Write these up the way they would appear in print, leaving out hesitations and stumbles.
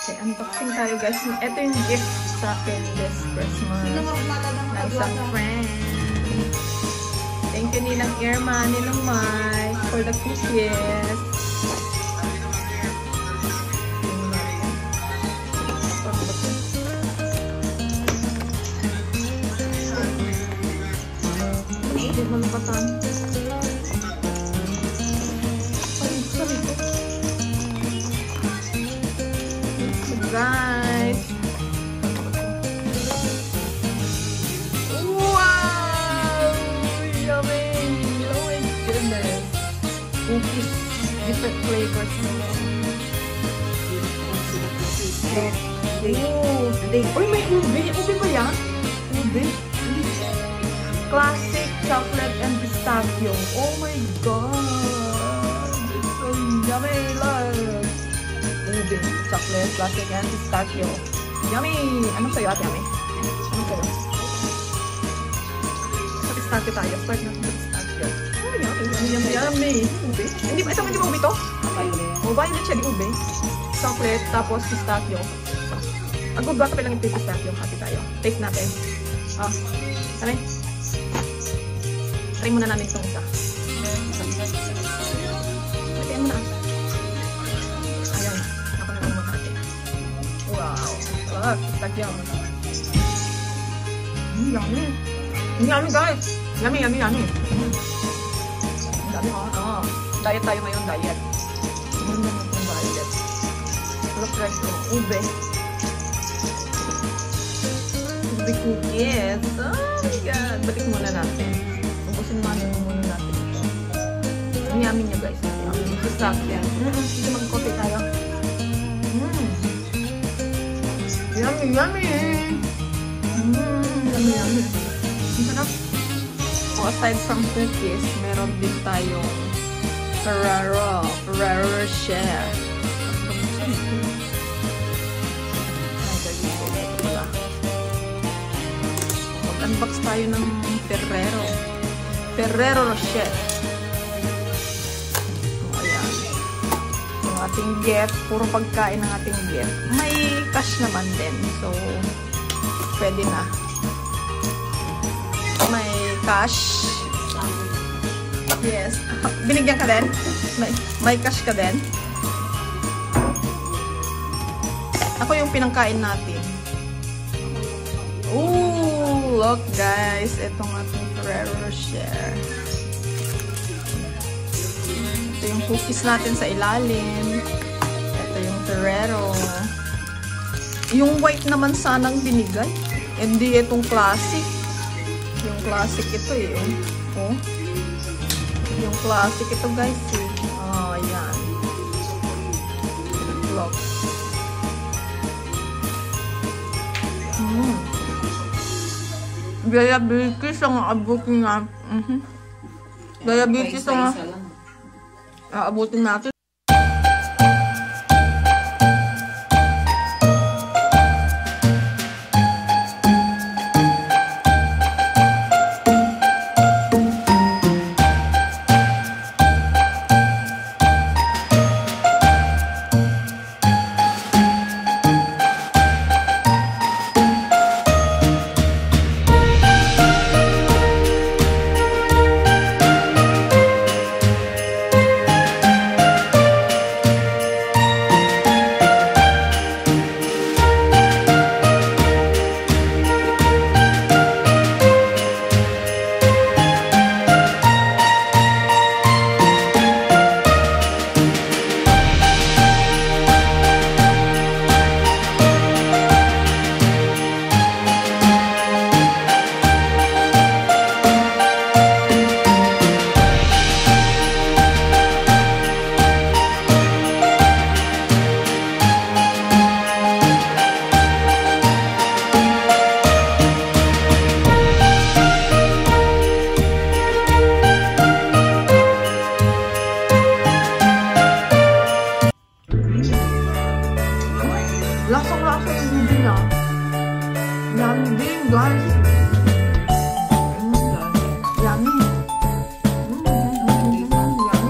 Okay, unboxing tayo guys. Ito yung gift sa akin this Christmas. Ng some friend. Thank you Ninang Irma, Ninang Mike for the cookies. Hindi malapatan. Guys, wow, yummy! Oh my goodness, cookies, different flavors. Oh, may ube. Ube ba yan? Ube? Classic chocolate and pistachio. Oh my god, it's so yummy! Look. Ube, chocolate, classic, and pistachio. Yummy! Anong sa'yo, Ate Yummy? Anong sa'yo? Sa pistachio tayo. Start natin sa pistachio. Oh, yummy! Yummy, yummy! Ube? Hindi ba ube to? O, violet siya, di ube. Chocolate, tapos pistachio. Ang good bata pa lang yung pistachio. Happy tayo. Taste natin. Ah, ano? Try muna namin itong isa. Lagyan mo na. Wow. Look, pistachio. Yummy. Yummy guys. Yummy, yummy, yummy. Ang dami ha. Diet tayo ngayon, diet. Ang dami itong diet. Look like ube. Ube cookies. Oh my god. Balik muna natin. Ubusin muna natin ito. Ang yummy nyo guys. Pistachio. Sige mag-coffee tayo. Yummy, yummy! Yummy, yummy. Ang sarap. So, aside from cookies, meron din tayong Ferrero Rocher. Mag-unbox tayo ng Ferrero Rocher. Ating gift, puro pagkain ng ating gift. May cash naman din. So, pwede na. May cash. Yes. Binigyan ka din? May cash ka din? Ako yung pinangkain natin. Ooh, look guys. Itong ating Ferrero Rocher. Ito yung cookies natin sa ilalim. Ito yung Ferrero. Yung white naman sanang binigay. Hindi itong classic. Yung classic ito eh. Oh. Yung classic ito guys eh. Oh, ayan. Look. Diabetes ang abutin natin. Diabetes ang abutin natin. Lasang-lasa yung bibi niya. Yummy din, guys. Yummy.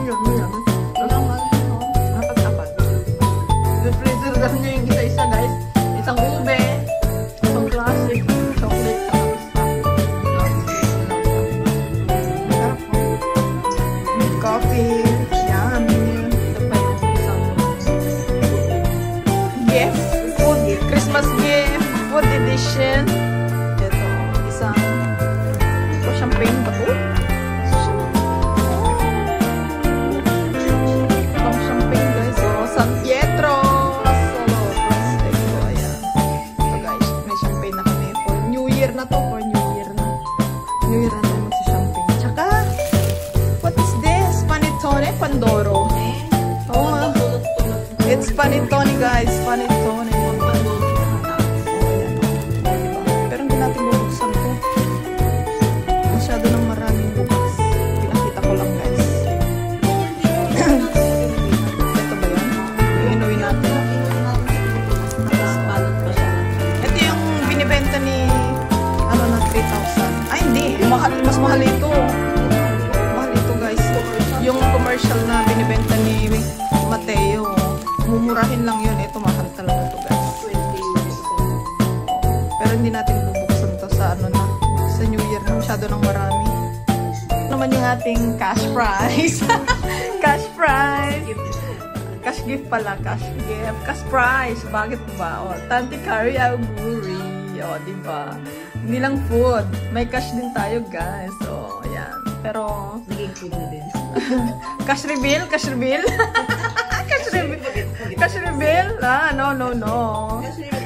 Yummy. Lasang-lasa. Dapat-dapat. The freezer order nyo yung isa-isa guys. Isang ube, isang classic, chocolate, saka pistachio. Coffee, yummy. Ito pa yung isang gift, food, Christmas gift, food edition. Ito, isang champagne ba ito? Pandoro. Oh, it's Panettone guys, Panettone. Oh, yan. Diba? Pero hindi natin bubuksan to. Masyado nang maraming bukas. Pinakita ko lang guys. Ito ba yan? Iinuwi natin. Ito yung binibenta ni ano na 3,000. Ay hindi, mas mahal ito. Yung commercial na binibenta ni Mateo, mumurahin lang yun. Ito mahal talaga to guys. Pero hindi natin bubuksan to sa ano na, sa New Year na masyado ng marami. Ito naman yung ating cash prize. Cash prize. Cash gift pala, cash gift. Cash prize. Bakit ba? O, Tante Carrie Auguri. O, diba? Hindi lang food. May cash din tayo guys. So, ayan. Pero, naging food na din. Cash reveal? Cash reveal? Cash reveal? Cash reveal? Ah, no. Cash reveal.